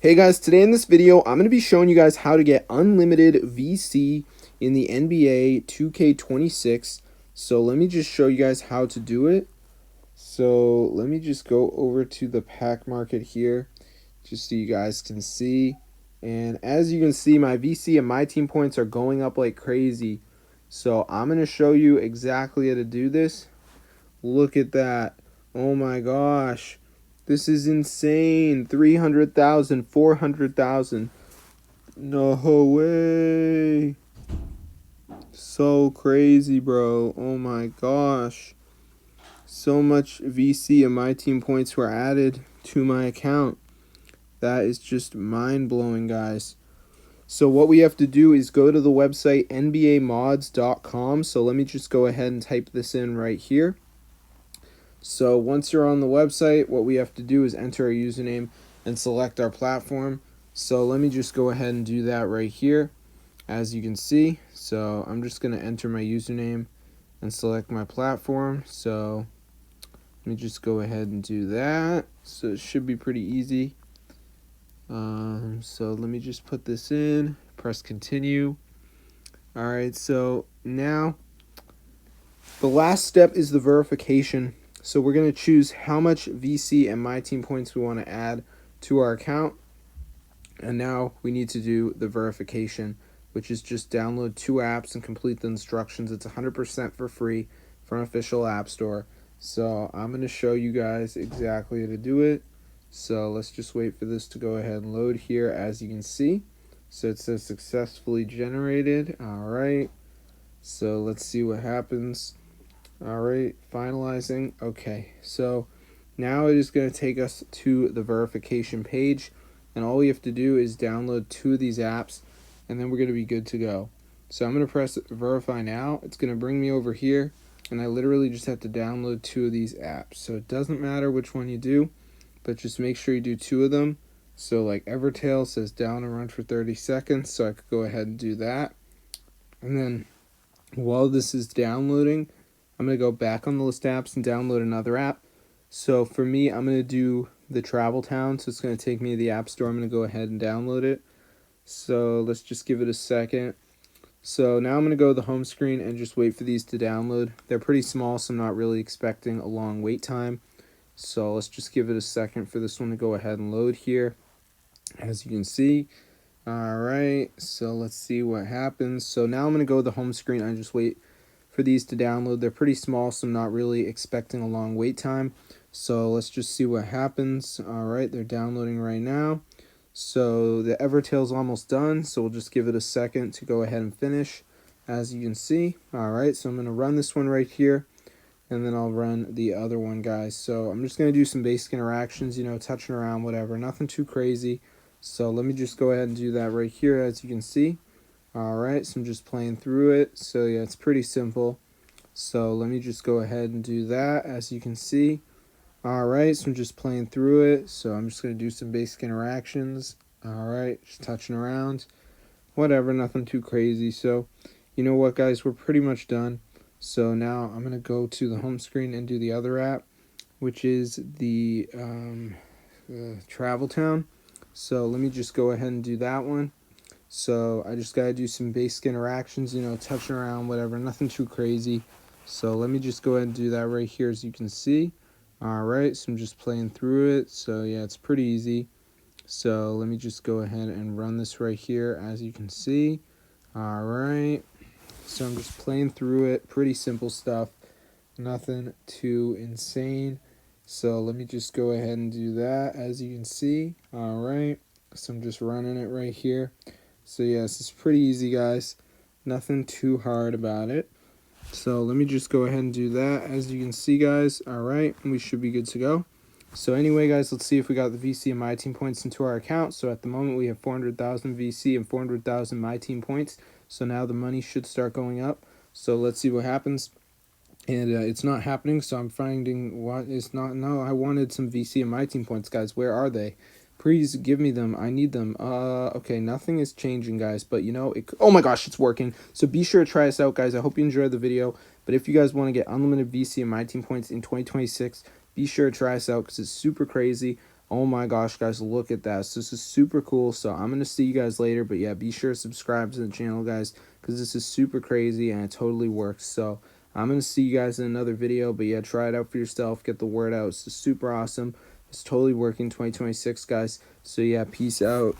Hey guys, today in this video, I'm going to be showing you guys how to get unlimited VC in the NBA 2K26. So let me just show you guys how to do it. So let me just go over to the pack market here, just so you guys can see. And as you can see, my VC and my team points are going up like crazy. So I'm going to show you exactly how to do this. Look at that. Oh my gosh. This is insane. 300,000, 400,000. No way. So crazy, bro. Oh my gosh. So much VC and my team points were added to my account. That is just mind blowing, guys. So what we have to do is go to the website nbamods.com. So let me just go ahead and type this in right here. So once you're on the website, what we have to do is enter our username and select our platform. So let me just go ahead and do that right here, as you can see. So I'm just going to enter my username and select my platform. So let me just go ahead and do that. So it should be pretty easy. So let me just put this in, press continue. All right, so now the last step is the verification. So we're going to choose how much VC and my team points we want to add to our account. And now we need to do the verification, which is just download 2 apps and complete the instructions. It's 100% for free from official app store. So I'm going to show you guys exactly how to do it. So let's just wait for this to go ahead and load here, as you can see. So it says successfully generated. All right. So let's see what happens. All right, finalizing. Okay, so now it is going to take us to the verification page, and all we have to do is download 2 of these apps, and then we're going to be good to go. So I'm going to press verify now. It's going to bring me over here, and I literally just have to download 2 of these apps. So it doesn't matter which one you do, but just make sure you do 2 of them. So like Evertail says down and run for 30 seconds, so I could go ahead and do that. And then while this is downloading, I'm going to go back on the list of apps and download another app. So for me, I'm going to do the Travel Town. So it's going to take me to the App Store. I'm going to go ahead and download it. So let's just give it a second. So now I'm going to go to the home screen and just wait for these to download. They're pretty small, so I'm not really expecting a long wait time. So let's just give it a second for this one to go ahead and load here, as you can see. All right, so let's see what happens. So now I'm going to go to the home screen and just wait for these to download. They're pretty small, so I'm not really expecting a long wait time. So let's just see what happens. All right, they're downloading right now. So the Evertail's almost done, so we'll just give it a second to go ahead and finish, as you can see. All right, so I'm going to run this one right here, and then I'll run the other one, guys. So I'm just going to do some basic interactions, touching around, whatever. Nothing too crazy. So let me just go ahead and do that right here, as you can see. Alright, so I'm just playing through it. So yeah, it's pretty simple. So let me just go ahead and do that, as you can see. Alright, so I'm just playing through it. So I'm just going to do some basic interactions. Alright, just touching around. Whatever, nothing too crazy. So, you know what, guys, we're pretty much done. So now I'm going to go to the home screen and do the other app, which is the Travel Town. So let me just go ahead and do that one. So I just got to do some basic interactions, touching around, whatever, nothing too crazy. So let me just go ahead and do that right here, as you can see. All right, so I'm just playing through it. So yeah, it's pretty easy. So let me just go ahead and run this right here, as you can see. All right, so I'm just playing through it. Pretty simple stuff, nothing too insane. So let me just go ahead and do that, as you can see. All right, so I'm just running it right here. So yes, it's pretty easy, guys. Nothing too hard about it. So let me just go ahead and do that, as you can see, guys. All right, we should be good to go. So anyway, guys, let's see if we got the VC and my team points into our account. So at the moment, we have 400,000 VC and 400,000 my team points. So now the money should start going up. So let's see what happens. And it's not happening, so I'm finding what is not. No, I wanted some VC and my team points, guys. Where are they? Please give me them. I need them. Okay, nothing is changing, guys. But, oh my gosh, it's working. So be sure to try this out, guys. I hope you enjoyed the video. But if you guys want to get unlimited VC and my team points in 2026, be sure to try this out because it's super crazy. Oh my gosh, guys, look at that. So this is super cool. So I'm going to see you guys later. But yeah, be sure to subscribe to the channel, guys, because this is super crazy and it totally works. So I'm going to see you guys in another video. But yeah, try it out for yourself. Get the word out. It's super awesome. It's totally working 2026, guys. So yeah, peace out.